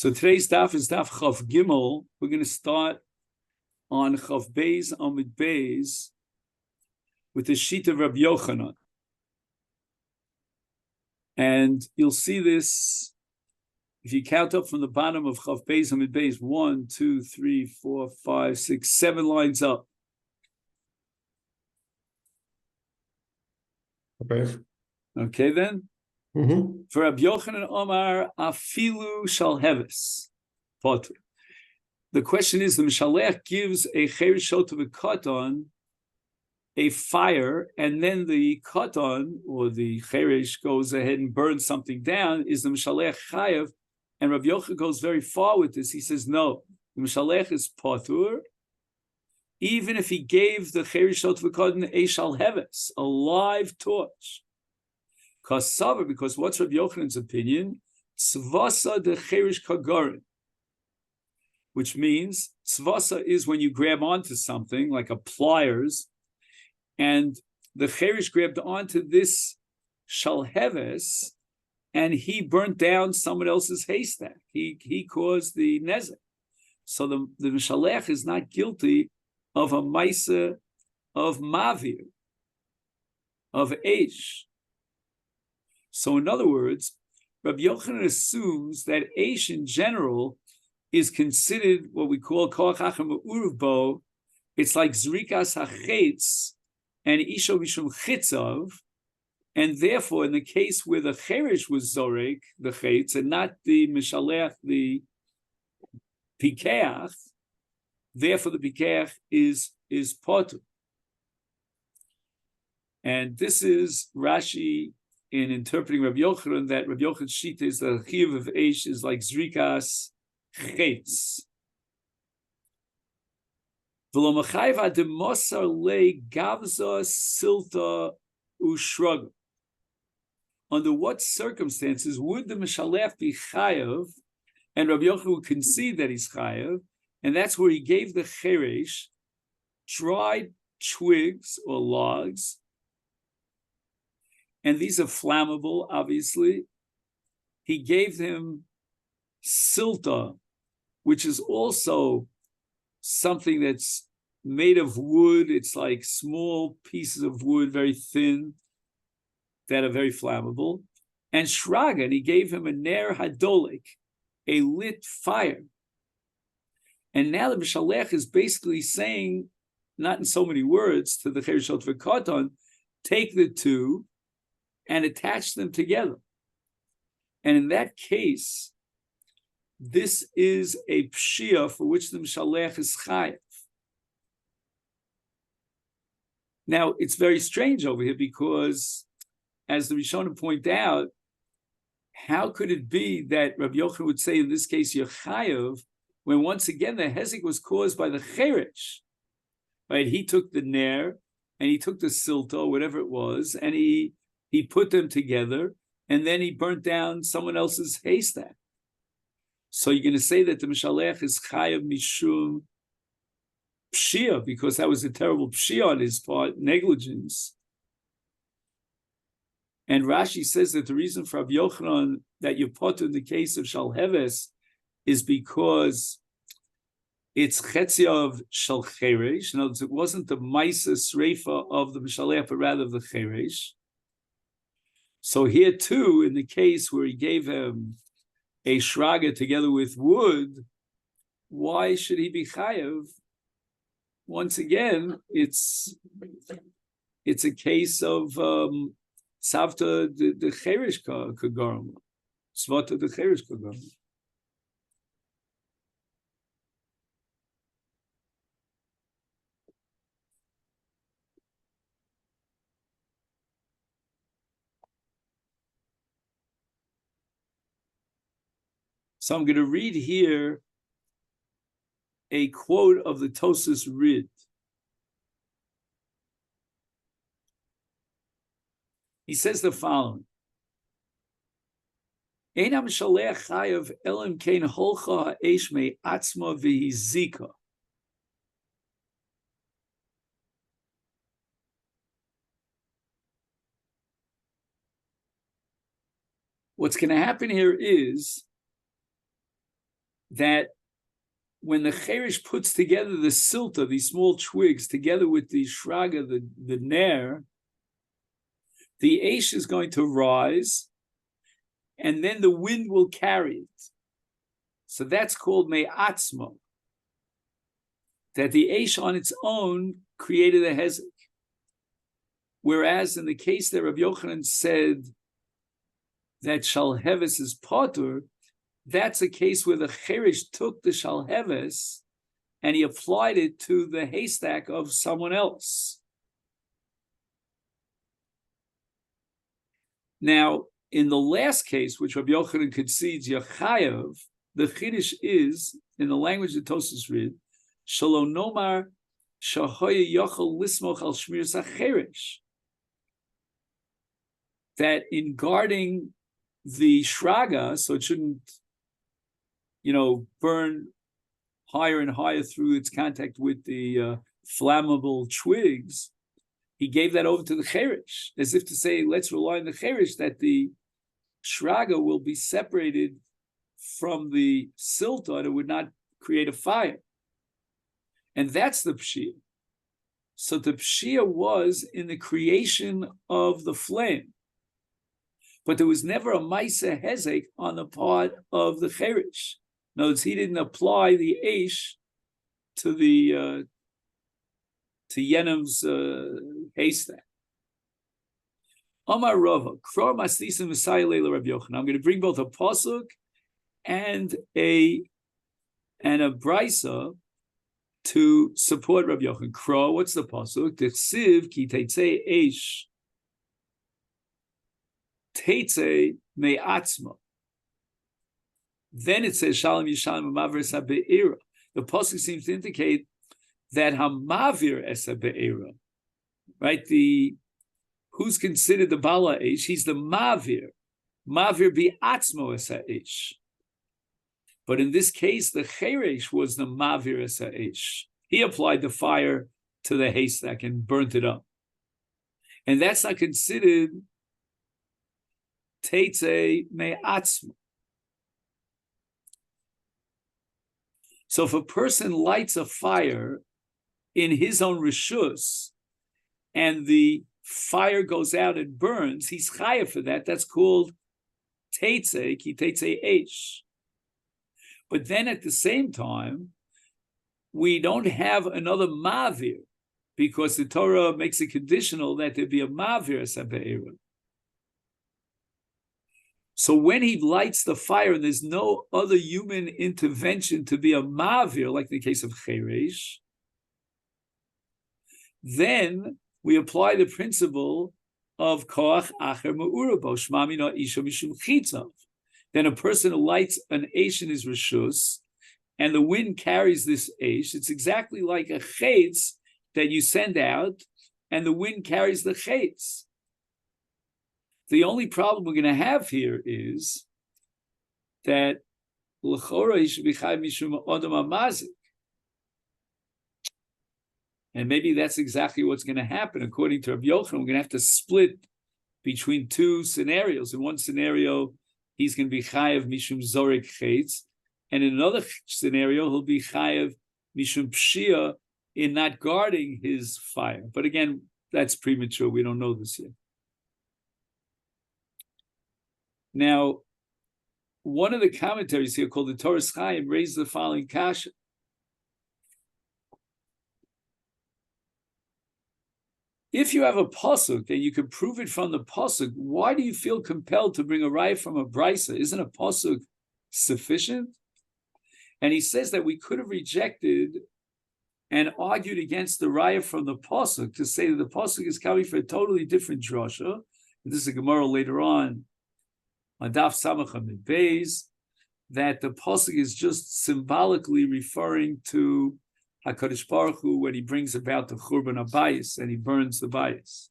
So today's daf is daf Chav Gimel. We're going to start on Chav Beis Amid Beis with the sheet of Rabbi Yochanan. And you'll see this if you count up from the bottom of Chav Beis Amid Beis, 1, 2, 3, 4, 5, 6, 7 lines up. Okay then? Mm-hmm. For Rabbi Yochanan Omar, Afilu shal heves. The question is, the Mishalech gives a cherishot of a katan, a fire, and then the katan, or the cherish, goes ahead and burns something down. Is the Mishalech chayav? And Rabbi Yochanan goes very far with this. He says, no, the Mishalech is patur, even if he gave the cherishot of a katan a shal heves, a live torch. Because what's Rabbi Yochanan's opinion? Tzvasa de cherish kagarin, which means tzvasa is when you grab onto something like a pliers, and the cherish grabbed onto this shalheves, and he burnt down someone else's haystack. He caused the nezek. So the mishalech is not guilty of a maisa of mavir, of eish. So in other words, Rabbi Yochanan assumes that eish in general is considered what we call koach hachem uruv bo. It's like zrikas hachetz and isho mishum chitzav, and therefore in the case where the cherish was zorek, the chetz, and not the mishalech, the pikeach, therefore the pikeach is potu. And this is Rashi in interpreting Rabbi Yochanan, that Rabbi Yochanan's shita is the chiyuv of eish is like zrikas chetz. V'lo mechayva de mosar le gavza silta ushraga. Under what circumstances would the mishalef be chayav? And Rabbi Yochanan would concede that he's chayav, and that's where he gave the cheresh dried twigs or logs. And these are flammable, obviously. He gave him silta, which is also something that's made of wood. It's like small pieces of wood, very thin, that are very flammable. And shraga, and he gave him a ner hadolik, a lit fire. And now the Mishalech is basically saying, not in so many words, to the cherishot v'katan, take the two and attach them together. And in that case, this is a pshia for which the Mishalech is chayav. Now, it's very strange over here because, as the Rishonim point out, how could it be that Rabbi Yochanan would say in this case you're chayav, when once again the hezek was caused by the cherish, right? He took the ner and he took the silta, or whatever it was, and he put them together, and then he burnt down someone else's haystack. So you're going to say that the Mishalech is chayav mishum pshia, because that was a terrible pshia on his part, negligence. And Rashi says that the reason for Rabbi Yochanan that you put in the case of shalheves is because it's chetziav shal cheresh. In other words, it wasn't the maisa sreifa of the Mishalech, but rather the cheresh. So here too, in the case where he gave him a shraga together with wood, why should he be chayav? Once again, it's a case of savta the cherish kagaram, svata the cherish kagaram. So I'm going to read here a quote of the Tosas Rid. He says the following: Einam shalech chayav elam kein holcha ha'esh me atzma v'hizika. What's going to happen here is that when the Cherish puts together the silta, these small twigs, together with the shraga, the ner, the Aish is going to rise, and then the wind will carry it. So that's called me'atzmo, that the Aish on its own created a hezek. Whereas in the case that Rabbi Yochanan said that shalheves is potter, that's a case where the Cherish took the shalheves and he applied it to the haystack of someone else. Now, in the last case, which Rabbi Yochanan concedes Yachayev, the Chiddush is, in the language that Tosfos read, Shalo nomar shahoya yochel lismoch al shmiras hacherish, that in guarding the shraga, so it shouldn't, burn higher and higher through its contact with the flammable twigs, he gave that over to the cherish, as if to say, let's rely on the cherish that the shraga will be separated from the silta and it would not create a fire. And that's the pshia. So the pshia was in the creation of the flame. But there was never a maisa hezek on the part of the cherish. In other words, he didn't apply the eish to the to Yenam's haystack. Amar Rava, Kror Maslisim Messiah Leila Rabbi Yochanan. I'm going to bring both a pasuk and a brisa to support Rabbi Yochanan. Kror, what's the pasuk? T'chsiv ki teitzei eish teitzei me'atzma. Then it says Shalom Yishalom Mavir Esa Be'era. The pasuk seems to indicate that Hamavir Esa Be'era, right? Who's considered the Bala Eish? He's the Mavir Bi'atzmo Esa Eish. But in this case, the Cheresh was the Mavir Esa Eish. He applied the fire to the haystack and burnt it up. And that's not considered Teitzei Me'atzmo. So if a person lights a fire in his own rishus and the fire goes out and burns, he's chayav for that. That's called teitzei, ki teitzei eish. But then at the same time, we don't have another mavir because the Torah makes it conditional that there be a mavir sabe'era. So when he lights the fire and there's no other human intervention to be a mavir, like in the case of cheresh, then we apply the principle of koach acher me'urabo, shma mina isha mishum chitzav. Then a person lights an eish in his rishus, and the wind carries this eish. It's exactly like a chetz that you send out, and the wind carries the chetz. The only problem we're going to have here is that l'chora he should be chayv mishum odom hamazik. And maybe that's exactly what's going to happen. According to Rabbi Yochanan, we're going to have to split between two scenarios. In one scenario, he's going to be chayav mishum zorek chetz, and in another scenario, he'll be chayav mishum pshia in not guarding his fire. But again, that's premature. We don't know this yet. Now, one of the commentaries here called the Torah's Chaim raised the following kasha. If you have a pasuk and you can prove it from the pasuk, why do you feel compelled to bring a raya from a brisa? Isn't a pasuk sufficient? And he says that we could have rejected and argued against the raya from the pasuk to say that the pasuk is coming for a totally different drasha. This is a Gemara later on Daf Samach Amid Beis, that the pasuk is just symbolically referring to HaKadosh Baruch Hu when he brings about the Churban HaBayis and he burns the Bayis.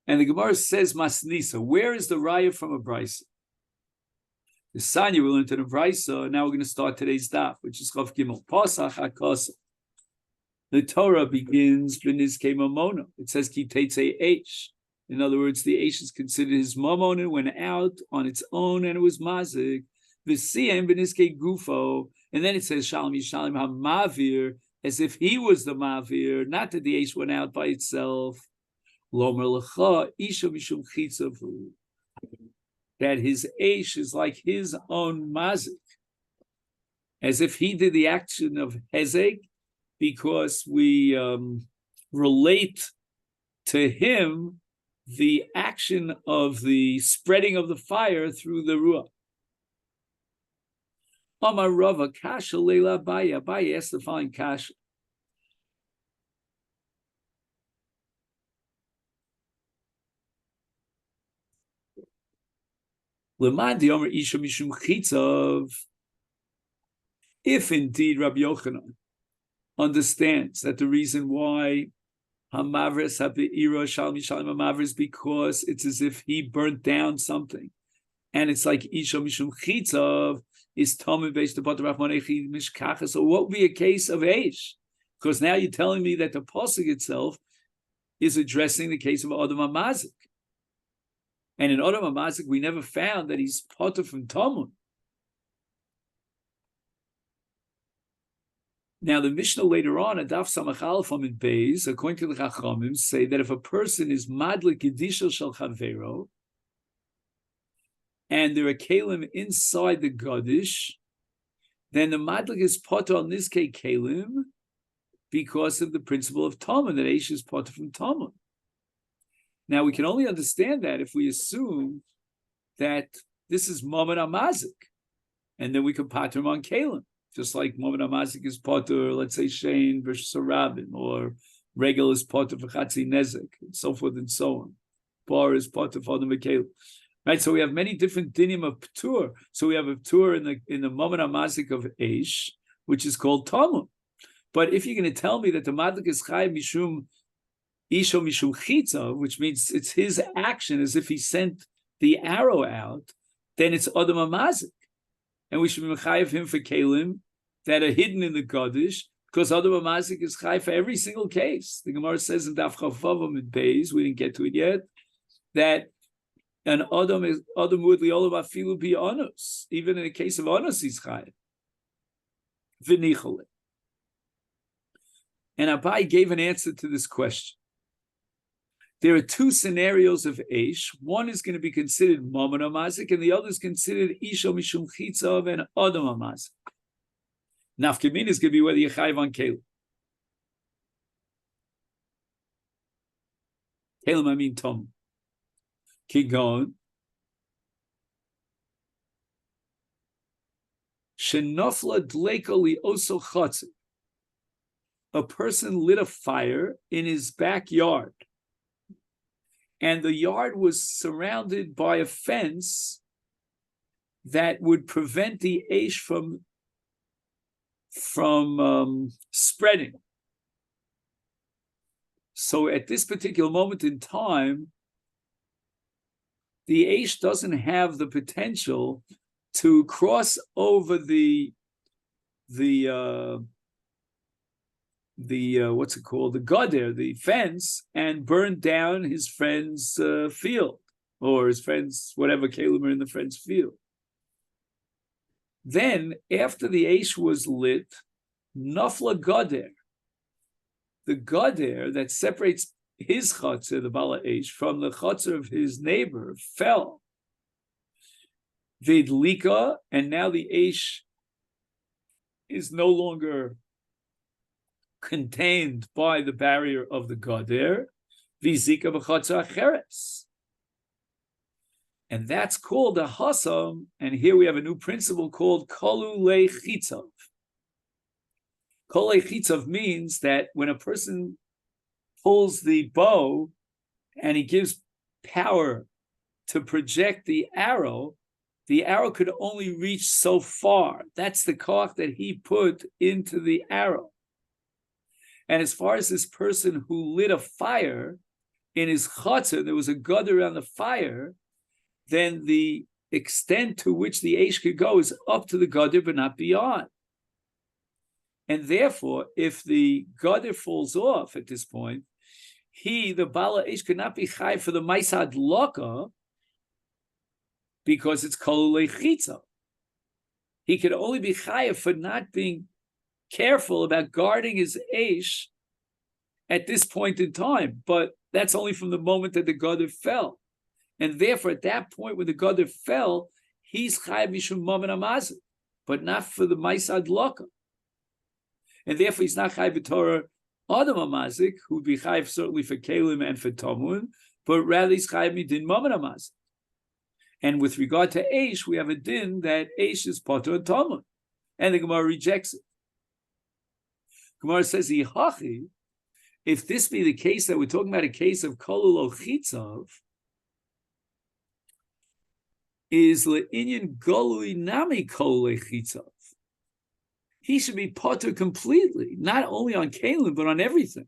And the Gemara says Masnisa. Where is the raya from a brisa? The Sanya will learn to the brisa. Now we're going to start today's daf, which is Chav Gimel Pasach HaKasa. The Torah begins b'nizkei mamona. It says ki teitzei eish. In other words, the Aish is considered his mamon and went out on its own, and it was mazik. V'siyem b'niskei gufo, and then it says shalom yishalom hamavir, as if he was the mavir, not that the Aish went out by itself. Lomer lecha isha mishum chitzavu, that his Aish is like his own mazik, as if he did the action of hezek, because we relate to him the action of the spreading of the fire through the ruach. Amar Rava kasha leila Abaye. Abaye asked the following kasha. Lemandi Omer Isha Mishum Chitzav. If indeed Rabbi Yochanan understands that the reason why Hamavris Habeira Shalom Yishalom Hamavris is because it's as if he burnt down something, and it's like Isha Mishum Chitzav is Tomim based upon the Rahmanechi Mishkachas. So what would be a case of Eish? Because now you're telling me that the pasuk itself is addressing the case of Adam HaMazik. And in Adam HaMazik, we never found that he's potter from Talmud. Now, the Mishnah later on, Adaf Samachal from in Beis, according to the Chachamim, say that if a person is Madlik Gedisha Shel Chavero, and there are Kalim inside the Gadish, then the Madlik is potter on this Kalim because of the principle of Talmud, that Eish is potter from Talmud. Now, we can only understand that if we assume that this is Momen HaMazik, and then we can pater him on Kalim. Just like Momen HaMazik is potter, let's say Shein versus a Rabbin, or Regel is potter for Chatzi Nezek, and so forth and so on. Bar is potter for the Mekalim. Right, so we have many different dinim of Ptur. So we have a Ptur in the Momen HaMazik of Eish, which is called Talmud. But if you're going to tell me that the Madlik is Chai Mishum Isho Mishum Chitza, which means it's his action as if he sent the arrow out, then it's Adam HaMazik. And we should be mechayev him for Kalim that are hidden in the Gadish, because Adam HaMazik is chai for every single case. The Gemara says in Daf Chavavam in Beis, we didn't get to it yet, that an Adam would liolav afilu bi onus. Even in the case of onus, he's chai. V'nichole. And Abai gave an answer to this question. There are two scenarios of Eish. One is going to be considered Momen HaMazik, and the other is considered Isho Mishum Chitzav and Adam HaMazik. Nafkamin is going to be whether you're chayiv on Kalim. Kalim, I mean Tom. Kigon. Shenofla Dleika Li Oso Chatzir. A person lit a fire in his backyard, and the yard was surrounded by a fence that would prevent the Eish from spreading. So at this particular moment in time, the Eish doesn't have the potential to cross over the what's it called? The gader, the fence, and burn down his friend's field, or his friend's, whatever Kalim are in the friend's field. Then, after the Eish was lit, Nafla Gader, the Gader that separates his Chatzir, the Bala Eish, from the Chatzir of his neighbor, fell. Vidlika, and now the Eish is no longer contained by the barrier of the Gader, Vizika v'Chatzar Acheres. And that's called a Hasam, and here we have a new principle called Kolu Le Chitzav. Kolu Le Chitzav means that when a person pulls the bow and he gives power to project the arrow could only reach so far. That's the koach that he put into the arrow. And as far as this person who lit a fire in his chatzah, there was a gud around the fire, then the extent to which the eish could go is up to the gutter, but not beyond. And therefore, if the gutter falls off at this point, the Bala Eish, could not be Chai for the Maisad Loka because it's Kol Lechitza. He could only be Chai for not being careful about guarding his Eish at this point in time. But that's only from the moment that the Gadol fell. And therefore, at that point when the Gadol fell, he's Chai Mishum Mammon Amazik, but not for the Maisad Loka. And therefore, he's not Chai B'Torah Adam Amazik, who would be Chai certainly for Kalim and for Tomun, but rather he's Chai Midin Mammon Amazik. And with regard to Eish, we have a din that Eish is Potter and Tomun. And the Gemara rejects it. Gemara says, if this be the case that we're talking about a case of Kolul Ochitzav, is le'inyan golui nami kol lechitzav. He should be potter completely, not only on Kalim, but on everything.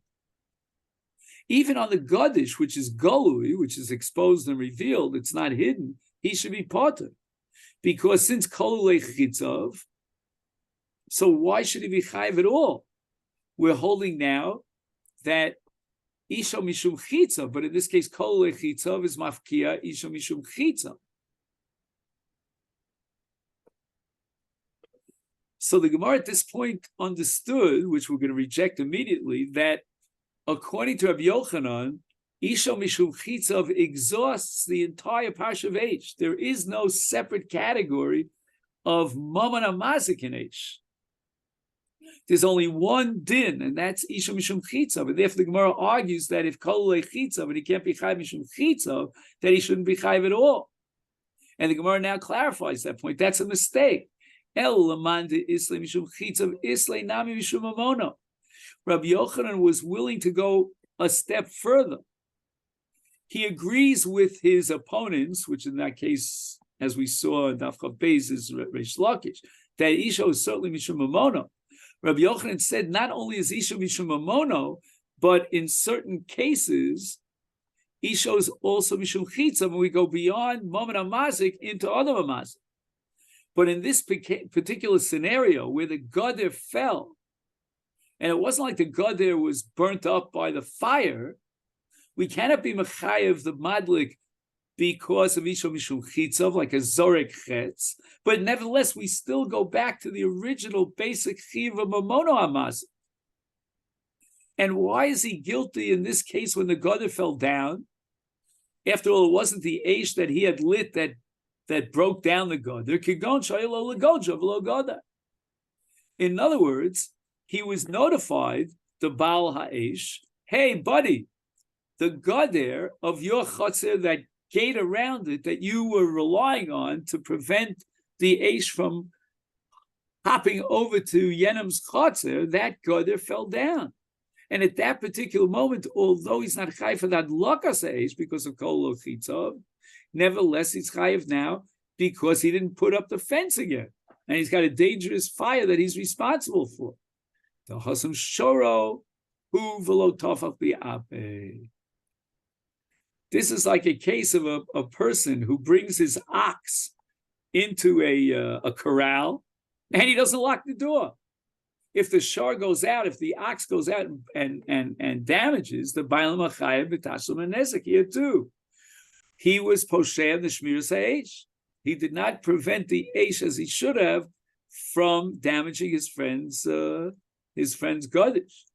Even on the Gadish, which is golui, which is exposed and revealed, it's not hidden, he should be potter. Because since kol lechitzav, so why should he be chayiv at all? We're holding now that isha mishum chitzav, but in this case, kol lechitzav is mafkia isha mishum chitzav. So the Gemara at this point understood, which we're going to reject immediately, that according to Rabbi Yochanan, Isha Mishum Chitzav exhausts the entire Parsha of Eish. There is no separate category of Mammon Amazik in Eish. There's only one din, and that's Isha Mishum Chitzav. And therefore the Gemara argues that if Kol Chitzav, and he can't be Chayv Mishum Chitzav, that he shouldn't be Chayv at all. And the Gemara now clarifies that point. That's a mistake. Rabbi Yochanan was willing to go a step further. He agrees with his opponents, which in that case, as we saw in Daf Chav Beis, is Reish Lakish, that Isha is certainly Mishum Mamono. Rabbi Yochanan said not only is Isha Mishum Mamono, but in certain cases, Isha is also Mishum Chitzav, and we go beyond Mammon Amazik into other Amazik. But in this particular scenario where the Gader fell, and it wasn't like the Gader was burnt up by the fire, we cannot be Mechayev the Madlik because of Isha Mishum Chitzav, like a Zorek Chetz, but nevertheless, we still go back to the original basic Chiv of Mamono Hamaz. And why is he guilty in this case when the Gader fell down? After all, it wasn't the Aish that he had lit that broke down the Gader. In other words, he was notified, the Baal Ha'esh, hey, buddy, the Gader of your Chotzer, that gate around it that you were relying on to prevent the Aish from hopping over to Yenam's Chotzer, that Gader fell down. And at that particular moment, although he's not Chayiv for that Lakas Aish because of Kol Chitzav, nevertheless, he's chayiv now because he didn't put up the fence again. And he's got a dangerous fire that he's responsible for. The Hasam Shoro, hu v'lo tofach bi'ape. This is like a case of a person who brings his ox into a corral and he doesn't lock the door. If the shor goes out, if the ox goes out and damages, the Bailam HaChayev b'tashlim and nezek here too. He was poshev the Shmiras HaEish. He did not prevent the Eish as he should have from damaging his friend's Gadish.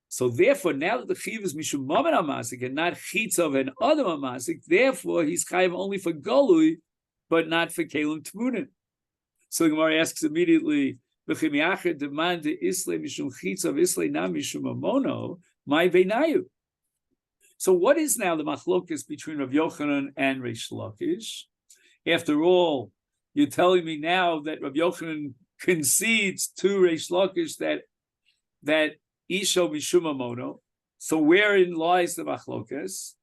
So therefore, now that the Chiv is Mishum Mammon HaMazik and not Chitzav and Adam HaMazik, therefore he's Chayiv only for Golui, but not for Kelim Tmunim. So the Gemara asks immediately, V'chimiacher demand Islay Mishum Chitzav Islay na Mishum Mamono, my Beinayu. So what is now the machlokas between Rav Yochanan and Reish Lakish? After all, you're telling me now that Rav Yochanan concedes to Reish Lakish that Isha Mishum Mamono. So wherein lies the machlokas?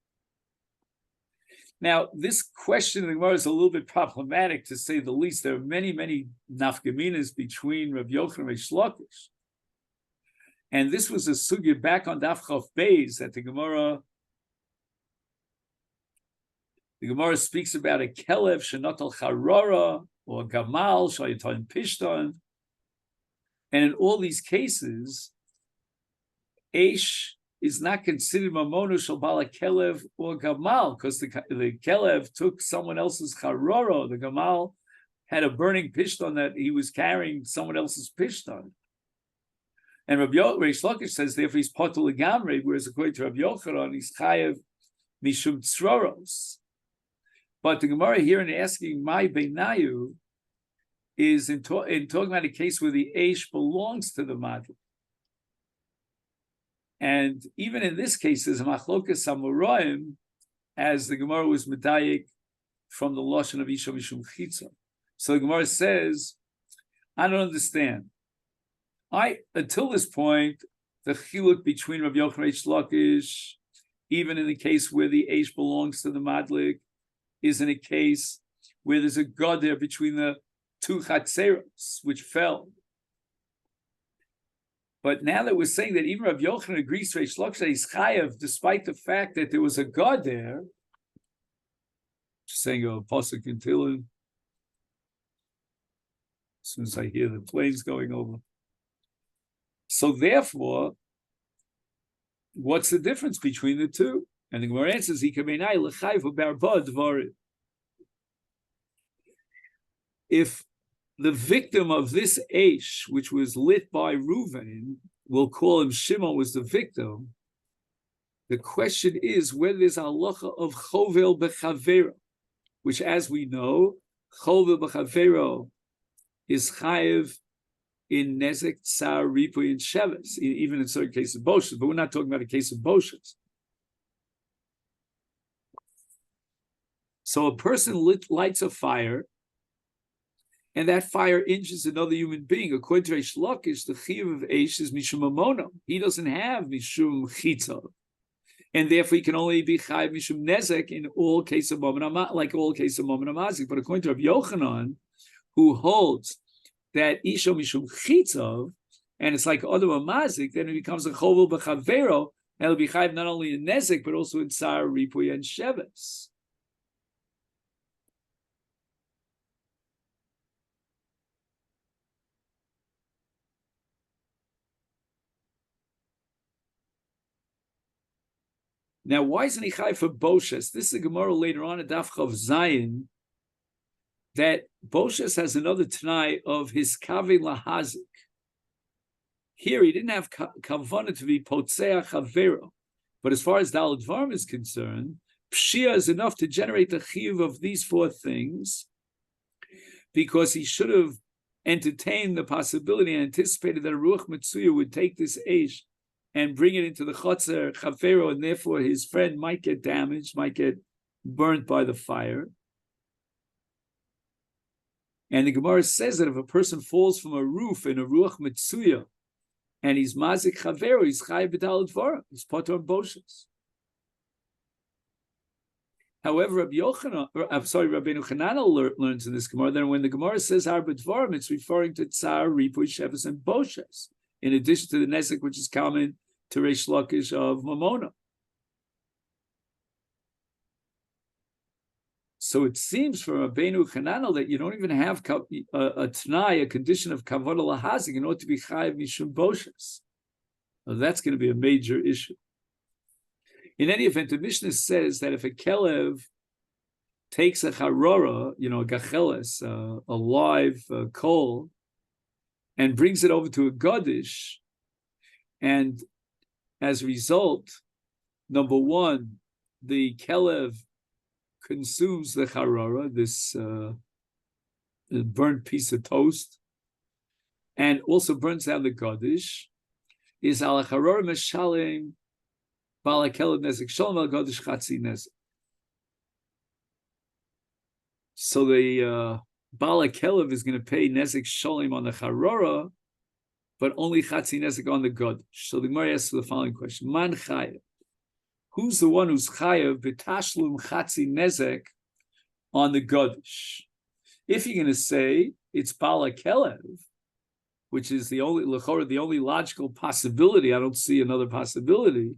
Now, this question in the Gemara is a little bit problematic, to say the least. There are many, many nafgaminas between Rav Yochanan and Reish Lakish. And this was a sugya back on Daf Chav Beis that the Gemara speaks about a kelev shenatal charora or a gamal shayiton pishton, and in all these cases, Eish is not considered mamono shel bala kelev or gamal, because the kelev took someone else's charoro. The gamal had a burning pishton that he was carrying someone else's pishton. And Reish Lakish says, therefore, he's potul legamrei, whereas according to Rabbi Yochanan, he's chayev mishum tzroros. But the Gemara here in asking my beinayu is in talking about a case where the eish belongs to the madlik. And even in this case, there's a machlokas samuroim, as the Gemara was medayik from the lashon of isha mishum chitza. So the Gemara says, I don't understand. Until this point, the chiluk between Rabbi Yochanan and Reish Lakish, even in the case where the eish belongs to the madlik, is in a case where there's a god there between the two chatzeros which fell. But now that we're saying that even Rabbi Yochanan agrees to Reish Lakish that he's chayav, despite the fact that there was a god there, just saying a pasuk in Tehillim, as soon as I hear the planes going over. So therefore, what's the difference between the two? And the Gemara answers, if the victim of this eish, which was lit by Reuven, we'll call him Shimon, was the victim. The question is whether there's a halacha of chovel b'chavero, which, as we know, chovel b'chavero is chayev in nezek, tsar, ripuy, and sheves, even in certain cases of boshes. But we're not talking about a case of boshes. So a person lights a fire, and that fire injures another human being. According to Reish Lakish, the chiyuv of eish is mishum mamono. He doesn't have mishum chitza, and therefore he can only be chayiv mishum nezek in all cases of mammon, like all cases of mammon amazik. But according to Rabbi Yochanan, who holds that isha mishum chitza, and it's like other amazik, then it becomes a chovel b'chavero, and it'll be chayiv not only in nezek but also in tsar, ripuy, and sheves. Now, why isn't he chai for Boshes? This is a Gemara later on at Daf Chav Zayin, that Boshes has another Tanai of his Kavi Lahazik. Here, he didn't have Kavanah to be Potzea Chavero, but as far as Daled Varm is concerned, Pshia is enough to generate the Chiv of these four things, because he should have entertained the possibility and anticipated that a Ruach Mitsuya would take this Eish and bring it into the Chotzer Chavero, and therefore his friend might get damaged, might get burnt by the fire. And the Gemara says that if a person falls from a roof in a Ruach Mitsuya, and he's Mazik Chavero, he's Chai B'Daled Vara, he's Potor Boshes. However, Rabbeinu Chananel learns in this Gemara that when the Gemara says Arba Dvarim, it's referring to Tsar, Ripuy, Sheves, and Boshes, in addition to the Nesek, which is common to Reish Lakish of Mamona. So it seems from Rabbeinu Chananel that you don't even have a Tanai, a condition of Kavod Lahazik, in order to be Chayiv Mishum Boshes. Now, that's going to be a major issue. In any event, the Mishnah says that if a Kelev takes a Charora, a Gacheles, a live coal, and brings it over to a Godish, and as a result, number one, the Kelev consumes the Charora, this burnt piece of toast, and also burns down the Godish, is Al Charora Meshalim Bala Kelev Nezek Shalom Al Godish Chatzi Nezek. So the Bala Kelev is going to pay Nezek Shalom on the Charora, but only Chatzi Nezek on the Godish. So the Gemara asks the following question: Man Chayev? Who's the one who's Chayev B'Tashlum Chatzi Nezek on the Godish? If you're going to say it's Bala Kelev, which is the only logical possibility, I don't see another possibility,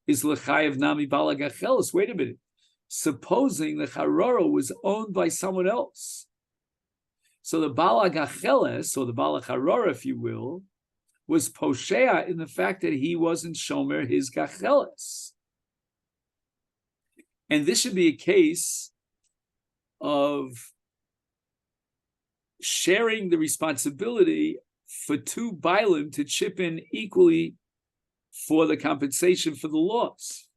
is L'Chayev Nami Bala Gachelis. Wait a minute. Supposing the Charora was owned by someone else. So the Bala Gacheles, or the Bala Charora, if you will, was poshea in the fact that he wasn't shomer his gacheles. And this should be a case of sharing the responsibility for two bailim to chip in equally for the compensation for the loss.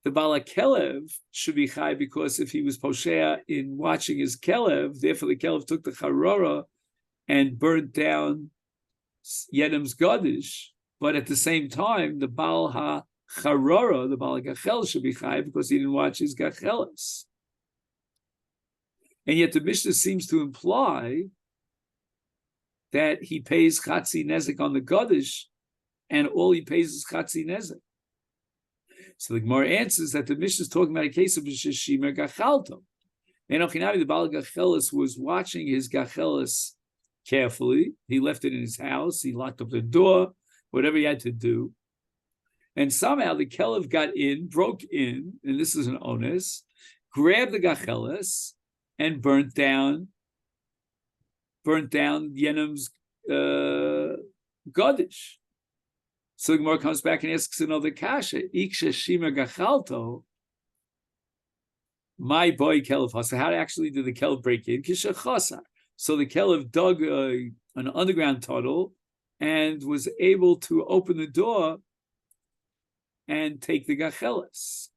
The Bala Kelev should be chai because if he was poshea in watching his Kelev, therefore the Kelev took the charora and burnt down Yedem's Godish. But at the same time, the Baal HaCharora, the Baal HaGachel, should be chai because he didn't watch his Gacheles. And yet the Mishnah seems to imply that he pays Chatzi Nezek on the Godish and all he pays is Chatzi Nezek. So the Gemara answers that the Mishnah is talking about a case of Sheshimer Gachalto. Enochinami, the Baal Gachelis was watching his Gachelis carefully. He left it in his house. He locked up the door, whatever he had to do. And somehow the Kelev got in, broke in, and this is an onus, grabbed the Gachelis and burnt down Yenem's Godish. So the Gemara comes back and asks another kasha. Iksha Shimer Gachalto, my boy Kelev Hasa. How actually did the Kelev break in? Kisha Chasa. So the Kelev dug an underground tunnel and was able to open the door and take the Gacheles.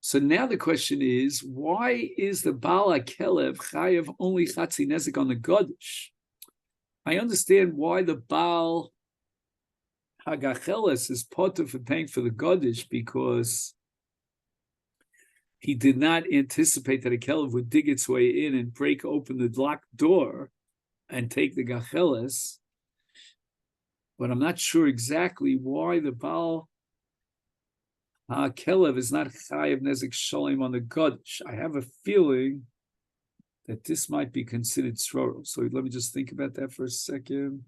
So now the question is, why is the Baal HaKelev chayav only Chatzi Nezek on the Godish? I understand why the Baal HaGacheles is potter for paying for the Godish because he did not anticipate that a Kelev would dig its way in and break open the locked door and take the Gacheles. But I'm not sure exactly why the Baal Kelev is not chayav nezek shalom on the Godish. I have a feeling that this might be considered sroro. So let me just think about that for a second.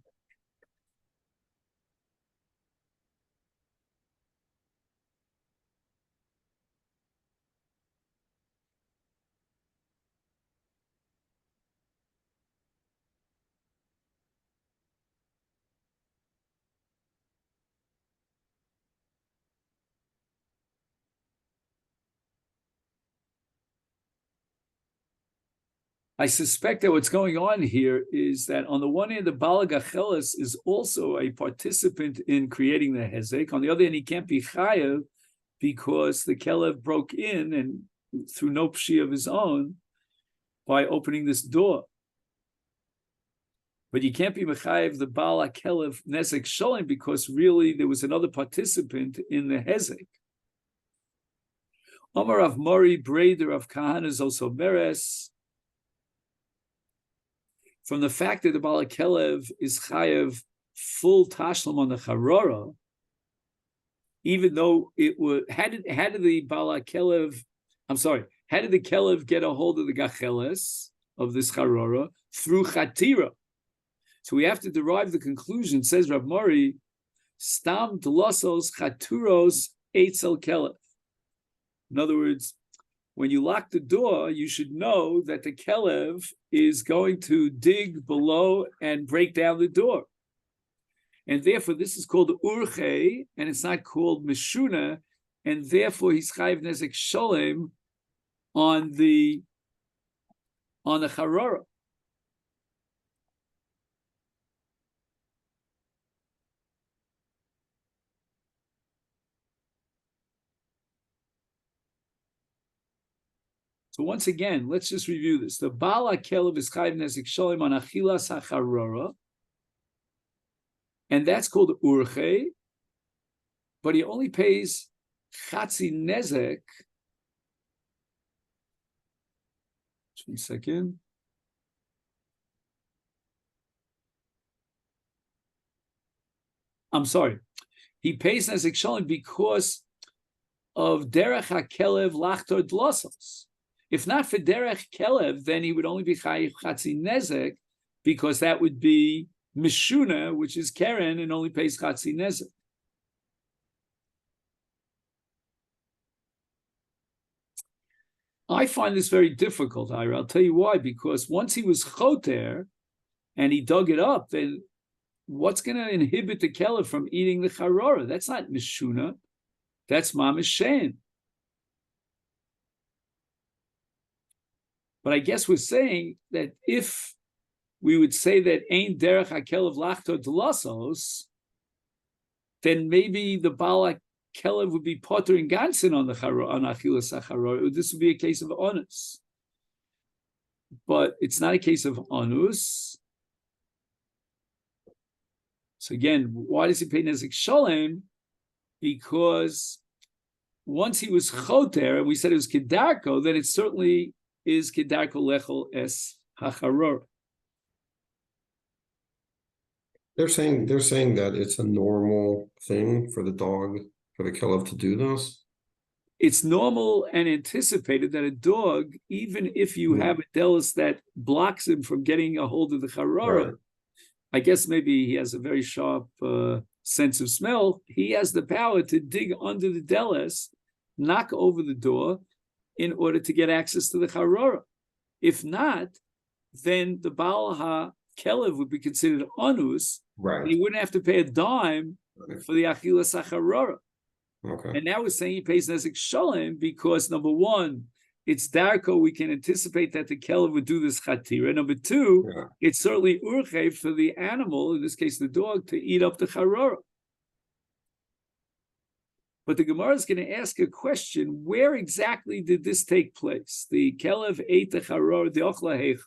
I suspect that what's going on here is that on the one hand, the Baal HaGacheles is also a participant in creating the Hezek. On the other hand, he can't be chayav because the Kelev broke in and through no pshi of his own by opening this door. But you can't be mechayev the Baal HaKelev Nezek Sholem because really there was another participant in the Hezek. Omar of Mori, Breder of Kahanas also Meres. From the fact that the Baal HaKelev is chayav full tashlum on the charora, even though it was, how did the Baal HaKelev, how did the Kelev get a hold of the gacheles of this charora? Through chatira. So we have to derive the conclusion, says Rav Mori, stam dlosos chaturos eitzel Kelev. In other words, when you lock the door, you should know that the Kelev is going to dig below and break down the door. And therefore, this is called urche, and it's not called mishuna, and therefore he's chayiv nezek sholem on the charora. So once again, let's just review this. The Baal HaKelev is chayiv nezek sholem on achilas hacharora, and that's called urche, but he only pays chatzi nezek. Just 1 second. I'm sorry. He pays nezek sholem because of derech HaKelev lachtor dlosos. If not for derech kelev, then he would only be chayiv chatzi nezek, because that would be mishuna, which is keren, and only pays chatzi nezek. I find this very difficult, Ira. I'll tell you why. Because once he was choter and he dug it up, then what's going to inhibit the kelev from eating the charora? That's not mishuna. That's mamish shein. But I guess we're saying that if we would say that ein derech hakelev lachto delasos, then maybe the Baal Kelev would be potter and gansen on the on achilas hacharor. This would be a case of onus, but it's not a case of onus. So again, why does he pay nezik sholem? Because once he was choter, and we said it was kedarko, then it certainly is kedarko lechol es hacharor. They're saying that it's a normal thing for the dog, for the kelev to do this. It's normal and anticipated that a dog, even if you have a delis that blocks him from getting a hold of the charora, right. I guess maybe he has a very sharp sense of smell. He has the power to dig under the delis, knock over the door, in order to get access to the charora. If not, then the Baal HaKelev would be considered onus. Right. He wouldn't have to pay a dime for the achilas hacharora. Okay. And now we're saying he pays nezik sholem because, number one, it's darko, we can anticipate that the kelev would do this chatira. Number two, it's certainly urchev for the animal, in this case the dog, to eat up the charora. But the Gemara is going to ask a question: where exactly did this take place? The kelev ate the charora, the ochla heich.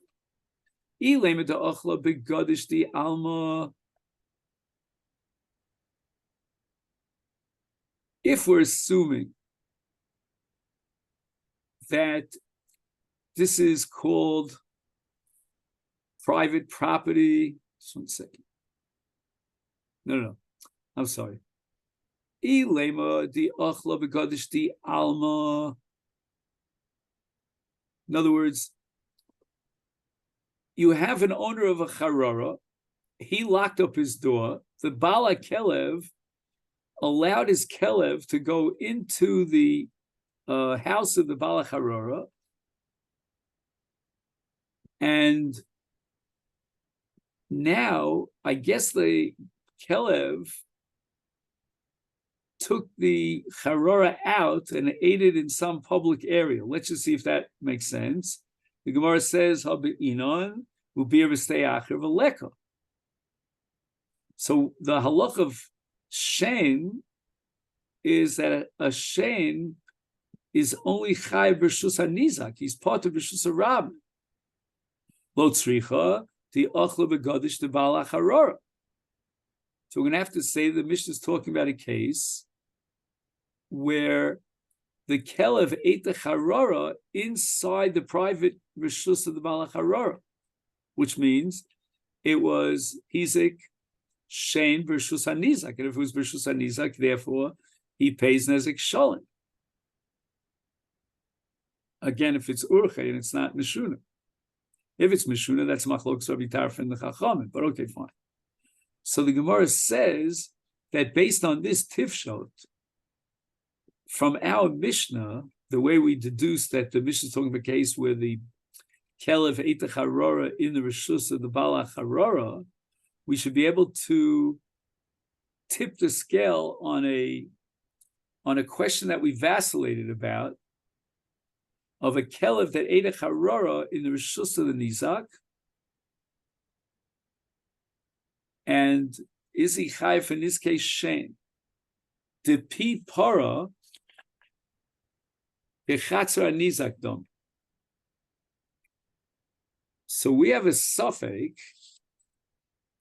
Ilema the ochla begadish the alma. If we're assuming that this is called private property, just 1 second. No, I'm sorry. Ilema di achla begadish di alma. In other words, you have an owner of a charara. He locked up his door. The Baal HaKelev allowed his kelev to go into the house of the Baal HaCharora, and now I guess the kelev took the charora out and ate it in some public area. Let's just see if that makes sense. The Gemara says, "Habi'inon ubir v'stei acher v'leka." So the halach of shein is that a shein is only chai b'rshus hanizak. He's part of b'rshus harab. Lo tzricha the ochla begadish the Baal HaCharora. So we're going to have to say the Mishnah is talking about a case where the kelev ate the charora inside the private reshus of the Baal HaCharora, which means it was hizik shein b'rshus hanizak, and if it was b'rshus hanizak, therefore he pays nezik sholem. Again, if it's urche and it's not mishuna. If it's mishuna, that's machlokes Rabbi Tarfa and the Chachamim. But okay, fine. So the Gemara says that based on this tifshot, from our Mishnah, the way we deduce that the Mishnah is talking about a case where the kelev ate the charora in the reshus of the Baal HaCharora, we should be able to tip the scale on a question that we vacillated about, of a kelev that ate a charora in the reshus of the nizak, and is he chayef in this case shein? The pi para bechatzer nizak dom. So we have a suffix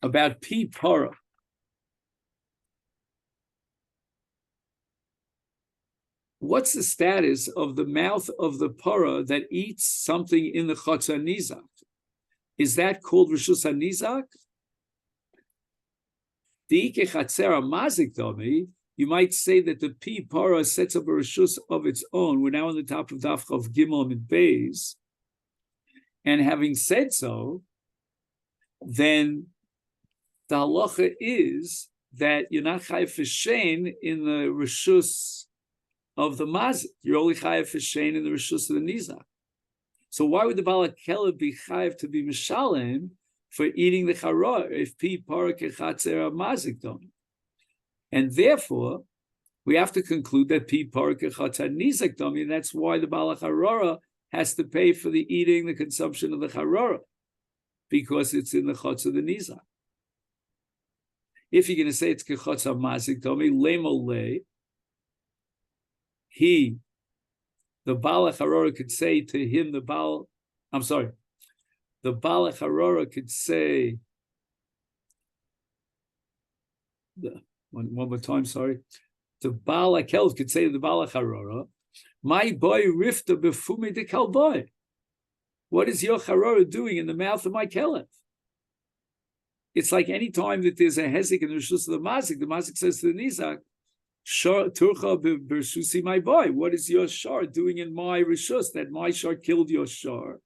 about pi para. What's the status of the mouth of the para that eats something in the chatzar nizak? Is that called reshus hanizak? The ike chatzera mazik domi you might say that the Pi Para sets up a Rishus of its own. We're now on the top of Daf Chav Gimel and Beis. And having said so, then the halacha is that you're not chayav for shein in the Rishus of the Mazik. You're only chayav for shein in the Rishus of the Nizak. So why would the Baal HaKelev be chayav to be Mishalem for eating the Charor if Pi Para Kechatzer Mazik don't? And therefore, we have to conclude that Pi Para Kechatzer Nizak don't, and that's why the Baal HaCharora has to pay for the eating, the consumption of the Charora, because it's in the Chotz of the Nizak. If you're going to say it's Kechatzer Mazik Domi, Lemo Le, the Baal HaCharora could say to him, the Baal HaCharora could say, one more time, sorry. The Baal HaKelev could say to the Baal HaCharora, my boy rifta befumi de kalboy. What is your Charora doing in the mouth of my Kelev? It's like any time that there's a hezek in the Rishus of the Mazik says to the Nizak, Shar turcha bersusi, my boy. What is your shar doing in my rishus? That my shar killed your shar.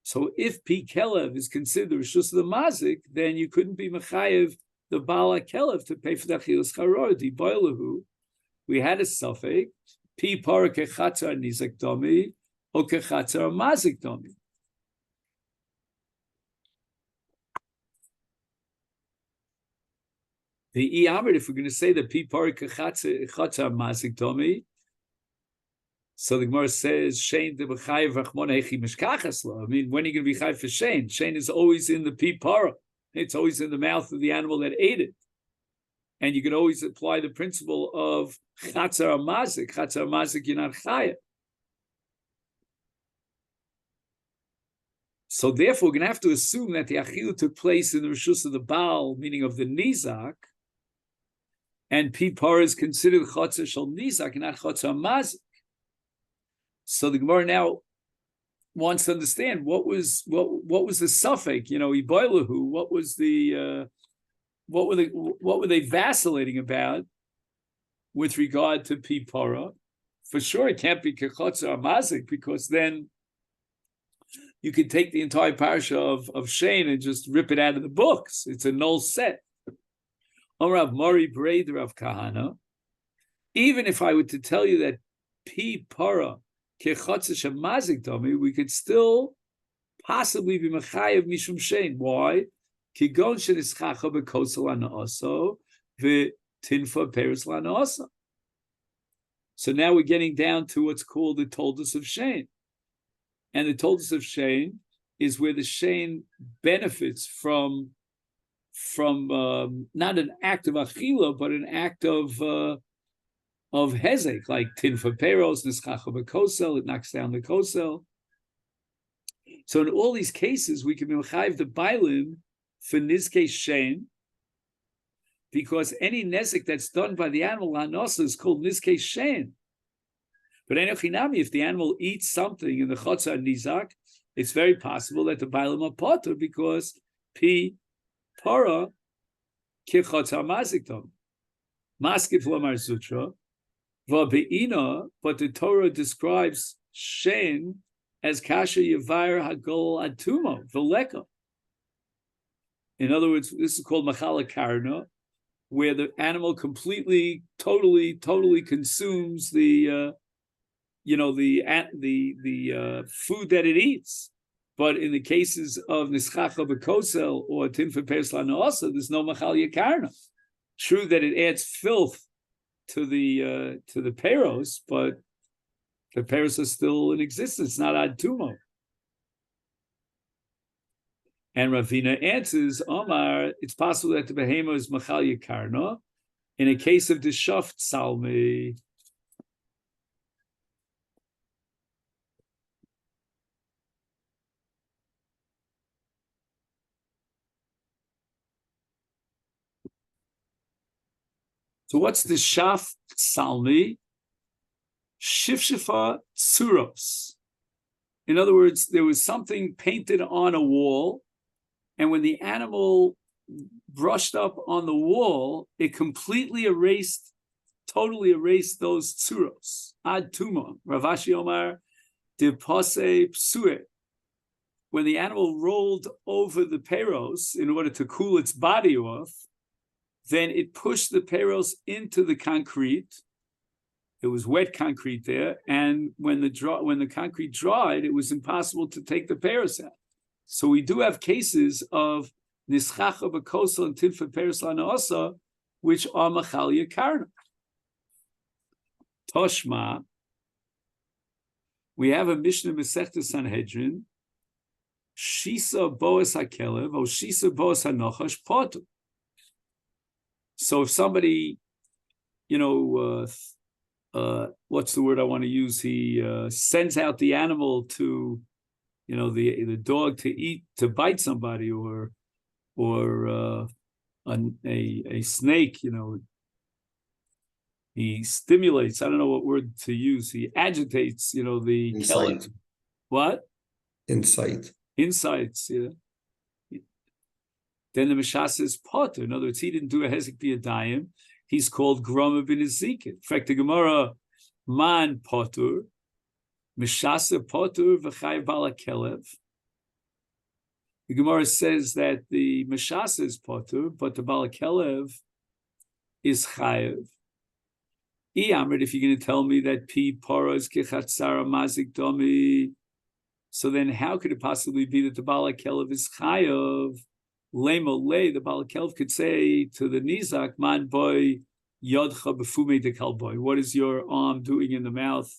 So if Pi Kelev is considered the rishus of the mazik, then you couldn't be mechayev the Baal HaKelev to pay for the achilas charor. Di boilahu. We had a suffix Pi Para Kechatzar Nizak Domi or Kechatzar Mazik Domi. The Amrit, if we're going to say that Pi Para Kechatzar Mazik Domi, so the Gemara says, Shein de B'chayev Rachmon Hechi Mishkachas Lo. I mean, when are you going to be chayev for Shein? Shein is always in the Pi Para. It's always in the mouth of the animal that ate it. And you can always apply the principle of Chatzar Mazik. Chatzar Mazik, you're not chayev. So therefore, we're going to have to assume that the Achilu took place in the Rishus of the Baal, meaning of the Nizak, and Pi Para is considered Chatzar Shal Nizak and not Chatzar Mazik. So the Gemara now wants to understand what was the suffix, Iboilahu, what were they vacillating about with regard to Pi Para? For sure, it can't be Kechatzar Mazik, because then you could take the entire parasha of Shein and just rip it out of the books. It's a null set. Rav Mori Braid Rav Kahana, even if I were to tell you that Pi Para Kechatzar Mazik Domi, we could still possibly be Mechayev Mishum Shein. Why? Kigon shenischacha bekosel anaoso v'tinfa peres lanaoso. So now we're getting down to what's called the Toldus of Shein. And the Toldus of Shein is where the Shein benefits from not an act of achila, but an act of hezek, like tinfa peros, nischacha bekosel, it knocks down the kosel. So in all these cases, we can be mechayev the bailim for nizkei shein, because any nezik that's done by the animal lanosa is called nizkei shein. But enochinami, if the animal eats something in the chotzar nizak, it's very possible that the bailim are potter, because Pi Para kichotzar mazik tom. Maskif lomar zutra v'beina, but the Torah describes shein as kasha yavair hagol atumo v'leka. In other words, this is called machala karna, where the animal completely, totally consumes the food that it eats. But in the cases of nischacha b'kosel or tinfa peres lanaosa, there's no machala karna. True that it adds filth to the peros, but the peros are still in existence, not ad tumo. And Ravina answers, Omar, it's possible that the behemoth is Machalya Karna in a case of the Shaft Salmi. So what's the Shaft Salmi? Shifshifa Tsuros. In other words, there was something painted on a wall, and when the animal brushed up on the wall, it completely totally erased those tsuros. Ad tuma. Rav Ashi Omar, de pose psue. When the animal rolled over the peros in order to cool its body off, then it pushed the peros into the concrete. It was wet concrete there, and when the concrete dried, it was impossible to take the peros out. So we do have cases of nischacha b'kosel and tinfa peros lanaosa, which are machalia karna. Toshma, we have a Mishnah Masechet Sanhedrin, Shisa boas hakelev, or Shisa boas hanochash potu. So if somebody, what's the word I want to use? He sends out the animal to, the dog to bite somebody, or a snake, he stimulates, I don't know what word to use, he agitates, the Insight. What? Insights, yeah. Then the Meshasa is potter. In other words, he didn't do a hezek b'yadayim. He's called groma b'nezikin. In fact, the Gemara, man potter, Meshasa potter v'chayev bala kelev. The Gemara says that the Meshasa is potter, but the bala kelev is chayev. If you're going to tell me that pi para is kichatzara mazik domi, so then how could it possibly be that the bala kelev is chayev? Lema le, the bala kelev could say to the nizak, man boy yodcha befume de kalboy. What is your arm doing in the mouth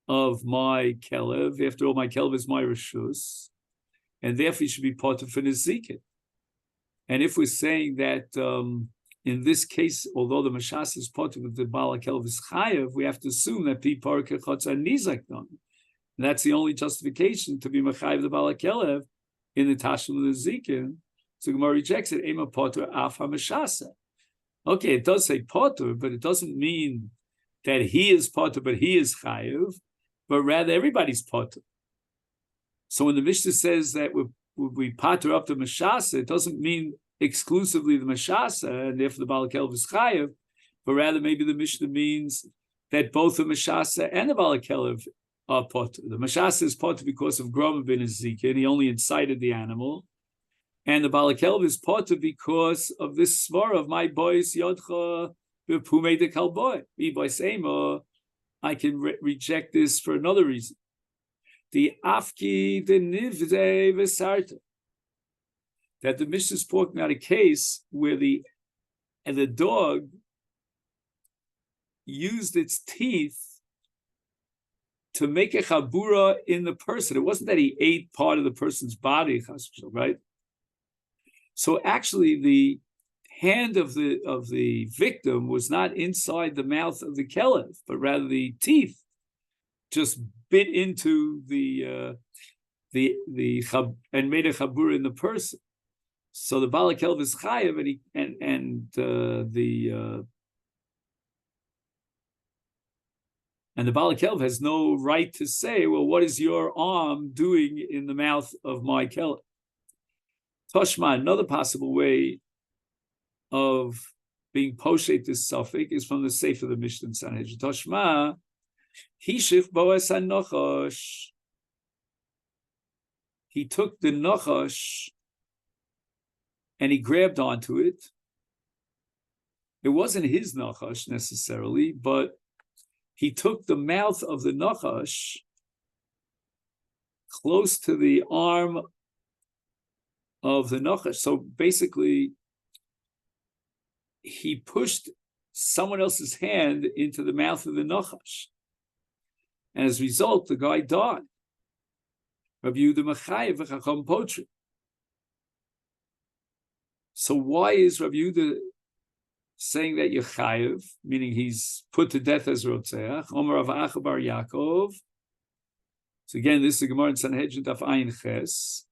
of my kelev? After all, my kelev is my reshus, and therefore he should be potter for nezikin. And if we're saying that in this case, although the mashas is potter with the bala kelev is chayev, we have to assume that pi par kechotz are nizak done. And that's the only justification to be machayev the bala kelev in the tashlim of the zikin. So Gemara rejects it. Ema potter af hamashasa. Okay, it does say potter, but it doesn't mean that he is potter, but he is chayev, but rather everybody's potter. So when the Mishnah says that we potter up the mashasa, it doesn't mean exclusively the mashasa, and therefore the bala kelev is chayev, but rather maybe the Mishnah means that both the mashasa and the bala kelev are potter. The mashasa is potter because of groma ben Ezekiel, he only incited the animal. And the bala kelev is potter because of this svara of my boys yodcha b'pumei de kalboy. I can reject this for another reason. The afki de nivde v'sarta. That the Mishnah is talking about a case where the dog used its teeth to make a chabura in the person. It wasn't that he ate part of the person's body, right? So actually, the hand of the victim was not inside the mouth of the kelev, but rather the teeth just bit into the and made a chabura in the person. So the bala kelev is chayev, and the bala kelev has no right to say, well, what is your arm doing in the mouth of my kelev? Toshma, another possible way of being poshet this suffix is from the Sefer of the Mishnah Sanhedrin. Toshma, hishif boas hanochash. He took the nochash and he grabbed onto it. It wasn't his nachash necessarily, but he took the mouth of the nachash close to the arm of the nachash. So basically, he pushed someone else's hand into the mouth of the nachash. And as a result, the guy died. Rabbi Yehuda Mechayev v'chacham potri. So why is Rabbi Yehuda saying that you're chayev, meaning he's put to death as Rotzeach? Omer Rav Acha bar Yaakov. So again, this is the Gemara in Sanhedrin Daf Ayin Ches.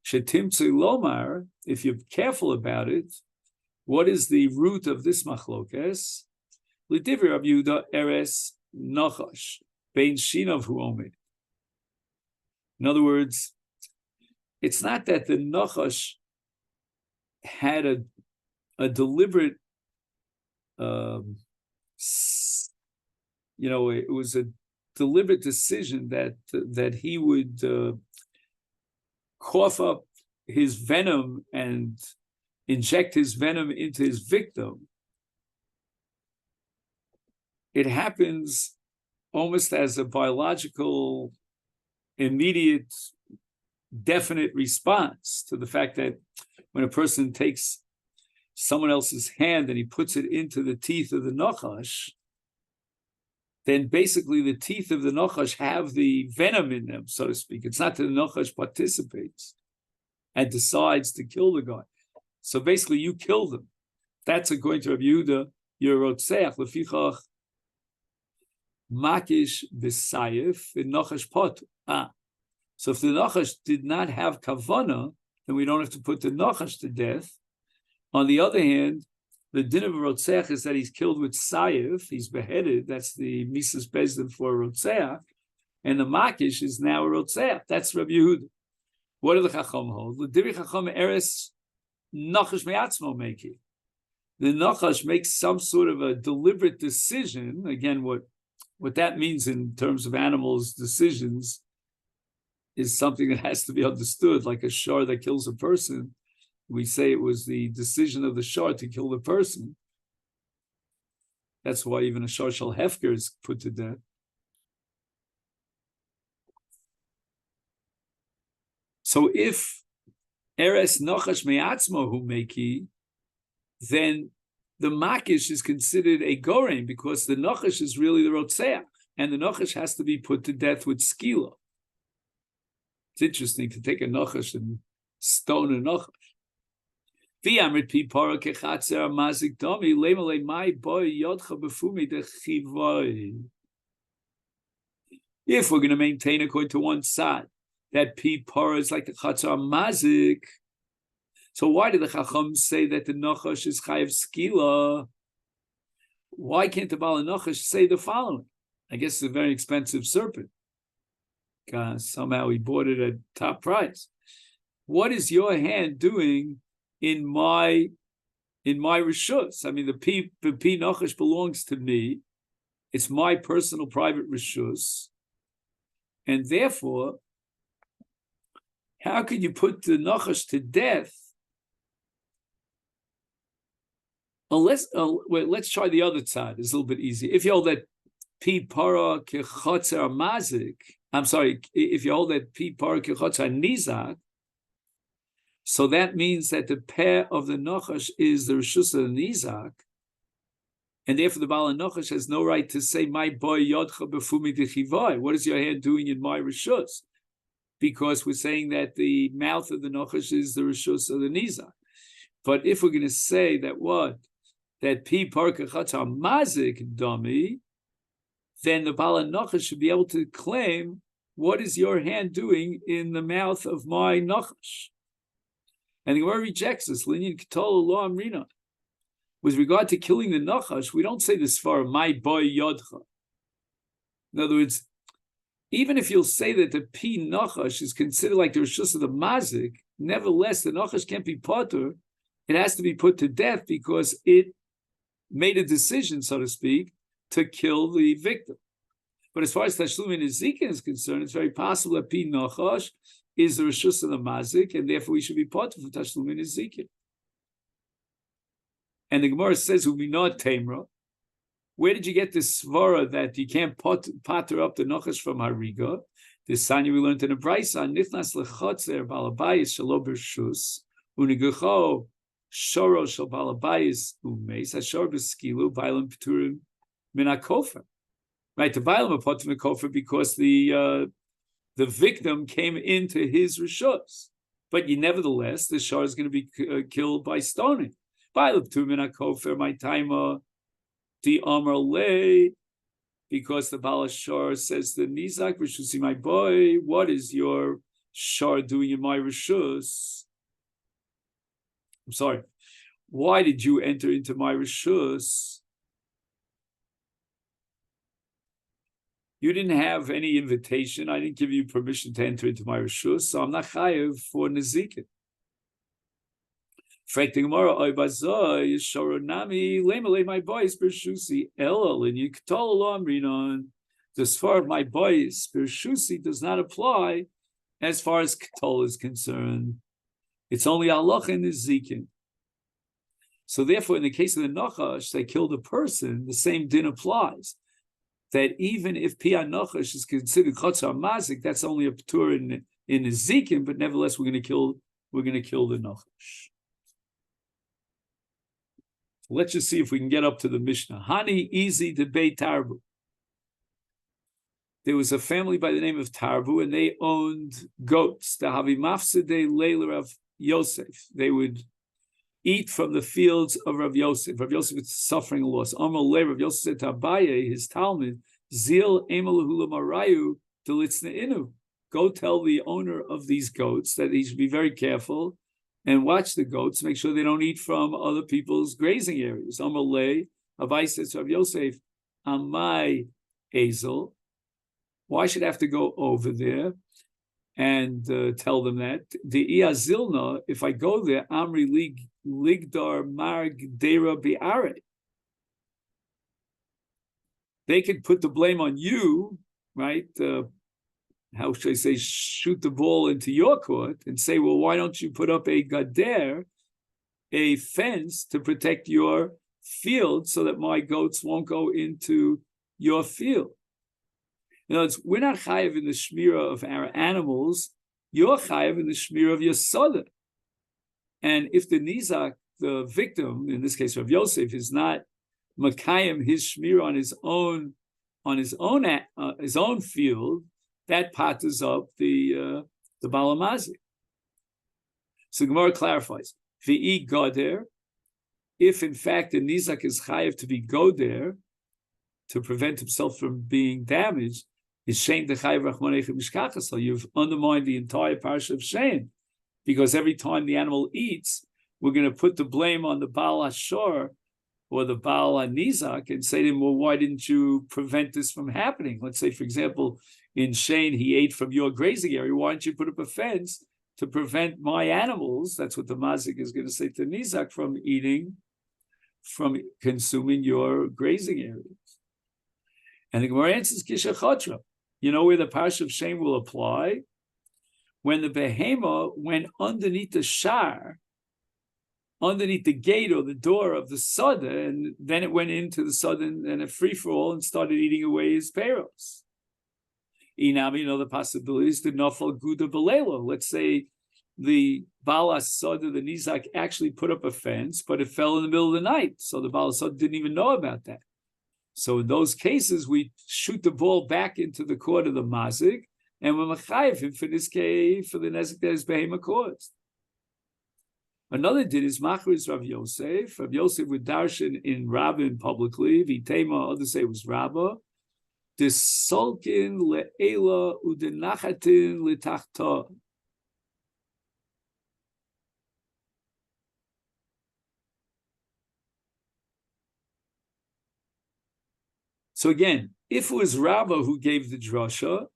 Shetimtzu lomar, if you're careful about it, what is the root of this machlokes? L'divri Rabbi Yehuda eres nachash bein shinav hu omed. In other words, it's not that the nachash had a deliberate, it was a deliberate decision that he would cough up his venom and inject his venom into his victim, it happens almost as a biological, immediate, definite response to the fact that when a person takes someone else's hand and he puts it into the teeth of the nachash, then basically the teeth of the nachash have the venom in them, so to speak. It's not that the nachash participates and decides to kill the guy. So basically you kill them. That's according to Rabbi Yehuda, you're rotzeach, lefichach, makish b'sayif, in nachash potu. So if the nachash did not have kavana, then we don't have to put the nachash to death. On the other hand, the din of a rotzeach is that he's killed with sayif, he's beheaded. That's the misas bezdin for a rotzeach, and the makish is now a rotzeach. That's Rabbi Yehuda. What do the chacham hold? The divrei chacham eres nachash me'atzmo meki. The nachash makes some sort of a deliberate decision. Again, what that means in terms of animals' decisions is something that has to be understood, like a shar that kills a person. We say it was the decision of the shar to kill the person. That's why even a shar shal hefker is put to death. So if eres nachash me'atzmo hu meki, then the makish is considered a gorem because the nachash is really the rotzeach, and the nachash has to be put to death with skila. It's interesting to take a nachash and stone a nachash. If we're going to maintain according to one side that pi para is like the chatzar mazik, so why did the chacham say that the nachash is chayav skila? Why can't the Baal Nachash say the following? I guess it's a very expensive serpent. Somehow he bought it at top price. What is your hand doing in my rishus? I mean, the pi nachash belongs to me. It's my personal private rishus, and therefore, how could you put the nachash to death? Unless, let's try the other side. It's a little bit easier. If you hold that pi para kechotzer mazik, if you hold that pi para kechotzer nizak, so that means that the pair of the nachash is the rishus of the nizak, and therefore the Baal Nachash has no right to say, "My boy yodcha befumi dechivai." What is your hand doing in my rishus? Because we're saying that the mouth of the nachash is the rishus of the nizak. But if we're going to say that that pi parka chatzar mazik dummy, then the Baal Nachash should be able to claim, what is your hand doing in the mouth of my nachash? And the Gemara rejects this. Linyan Ketol Lo Amrina. With regard to killing the nachash, we don't say this for my boy yodcha. In other words, even if you'll say that the pi nachash is considered like the rishus of the mazik, nevertheless the nachash can't be potter. It has to be put to death because it made a decision, so to speak, to kill the victim. But as far as Tashlum in Ezekiel is concerned, it's very possible that Pi Nachash is the Rishus of the Mazik, and therefore we should be potter for Tashlum in Ezekiel. And the Gemara says, Uminot Tamra. Where did you get this svara that you can't patter up the Nachash from Hariga? This Sanya we learned in a Brisa, Nithnas Lechotzer Balabayis Shalo Bershus, Unigucho Shoro Shal Balabayis Umeis, Hashor Beskilu, Bailam Pturim Minakofer. Right, the Bailam are potter Minakofer because the victim came into his rishus. But nevertheless, the shar is going to be killed by stoning. Bailam Pturim Minakofer, my timer. The Amar Le, because the Baal Shar says the Nizak Rishusi, my boy, what is your Shar doing in my Rishus? I'm sorry. Why did you enter into my Rishus? You didn't have any invitation. I didn't give you permission to enter into my Rishus, so I'm not chayev for Nezikin. Fragt the Gemara, oy bazoi, shoronami, lemele my boys, bershusi, elal, and you ktol amrinon. The svar of my boys, bershusi, does not apply as far as ktol is concerned. It's only halacha in the zikin. So therefore, in the case of the nachash, they killed a person, the same din applies. That even if pia nachash is considered chatzar mazik, that's only a ptur in the zikin, but nevertheless, we're going to kill the nachash. Let's just see if we can get up to the Mishnah. Hani easy debate Tarbu. There was a family by the name of Tarbu, and they owned goats. The Havimafsede Leiler of Yosef. They would eat from the fields of Rav Yosef. Rav Yosef was suffering a loss. Amal Le, Rav Yosef said to Abaye, his Talmud, Zil Emalahula Marayu Delitzna Inu. Go tell the owner of these goats that he should be very careful and watch the goats, make sure they don't eat from other people's grazing areas. Amal Le, Abaye says to Rav Yosef, Amai Ezel. Why should I have to go over there and tell them that? The Iazilna, if I go there, Amri Ligdar Marg Dera Bi'are. They could put the blame on you, right? How should I say, shoot the ball into your court and say, well, why don't you put up a gader, a fence to protect your field so that my goats won't go into your field? In other words, we're not chayiv in the shmira of our animals. You're chayiv in the shmira of your soda. And if the nizak, the victim, in this case Rav Yosef, is not makayim his shmira on his own field, that patters up the balamazik. So Gemara clarifies: V'i goder, if in fact the nizak is chayiv to be goder to prevent himself from being damaged. You've undermined the entire parsha of Shem, because every time the animal eats, we're going to put the blame on the Baal Hashor or the Baal HaNizak and say to him, well, why didn't you prevent this from happening? Let's say, for example, in Shane, he ate from your grazing area. Why don't you put up a fence to prevent my animals? That's what the Mazik is going to say to Nizak, from consuming your grazing areas. And the Gemara answers Kisha Chotra. You know where the Parsha of Shem will apply? When the behema went underneath the shar, underneath the gate or the door of the Sada, and then it went into the Sada and a free-for-all and started eating away his peros. Inami, you know the possibilities, the Nafal Guda Belela. Let's say the Baal Sada, the Nizak, actually put up a fence, but it fell in the middle of the night. So the Baal Sada didn't even know about that. So in those cases, we shoot the ball back into the court of the mazik, and we're mechayiv him for this case, for the nezek that his behema caused. Another did is machriz Rav Yosef. Rav Yosef would darshan in Rabbin publicly. Vitema, others say it was Rabbah. Desolkin le'ela udenachatin letachta. So again, if it was Rabbah who gave the drasha,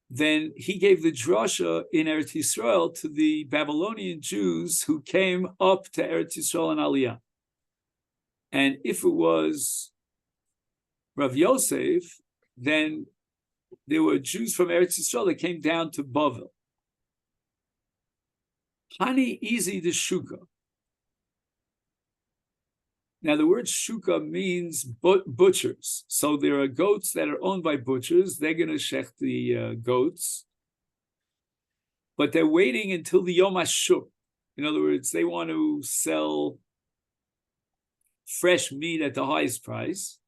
then he gave the drasha in Eretz Yisrael to the Babylonian Jews who came up to Eretz Yisrael and Aliyah. And if it was Rav Yosef, then there were Jews from Eretz Yisrael that came down to Bava. Hani easy the shuka. Now, the word shuka means butchers. So there are goats that are owned by butchers. They're going to shech the goats. But they're waiting until the Yom HaShuk. In other words, they want to sell fresh meat at the highest price.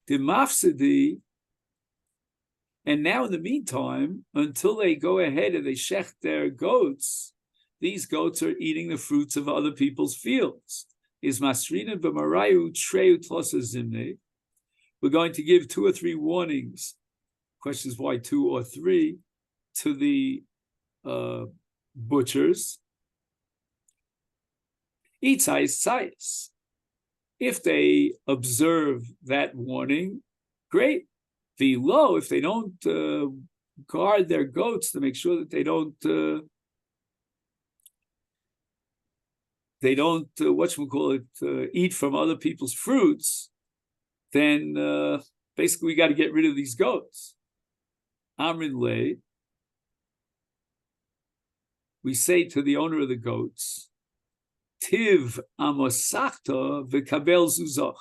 The mafsidi, and now in the meantime, until they go ahead and they shech their goats, these goats are eating the fruits of other people's fields. Is masrina b'marayu treu tlosa zimne. We're going to give 2 or 3 warnings. Question is why 2 or 3 to the butchers. Itzais. If they observe that warning, great. The low, if they don't guard their goats to make sure that they don't they don't, eat from other people's fruits, then basically we got to get rid of these goats. Amrin Le, we say to the owner of the goats, Tiv amosachta v'kabel zuzach.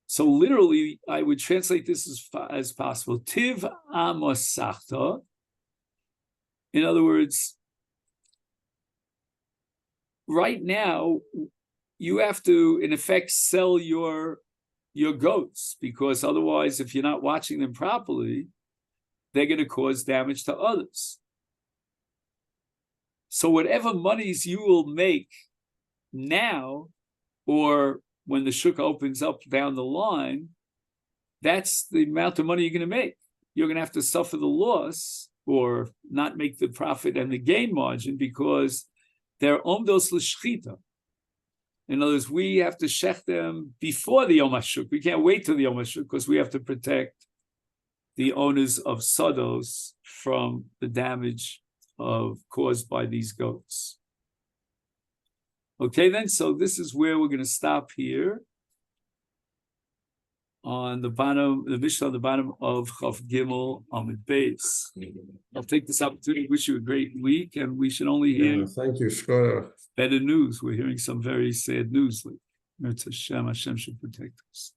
So literally, I would translate this as possible. Tiv amosachta. In other words, right now, you have to, in effect, sell your goats, because otherwise, if you're not watching them properly, they're going to cause damage to others. So whatever monies you will make now, or when the shuk opens up down the line, that's the amount of money you're going to make. You're going to have to suffer the loss or not make the profit and the gain margin, because they're omdos l'shchita. In other words, we have to shech them before the Yom HaShuk. We can't wait till the Yom HaShuk, because we have to protect the owners of Sados from the damage caused by these goats. Okay, then, so this is where we're going to stop here on the bottom, the Mishnah on the bottom of Chaf Gimel Amid Beis. I'll take this opportunity to wish you a great week, and we should only hear thank you, Shkoda. Better news. We're hearing some very sad news lately. Hashem should protect us.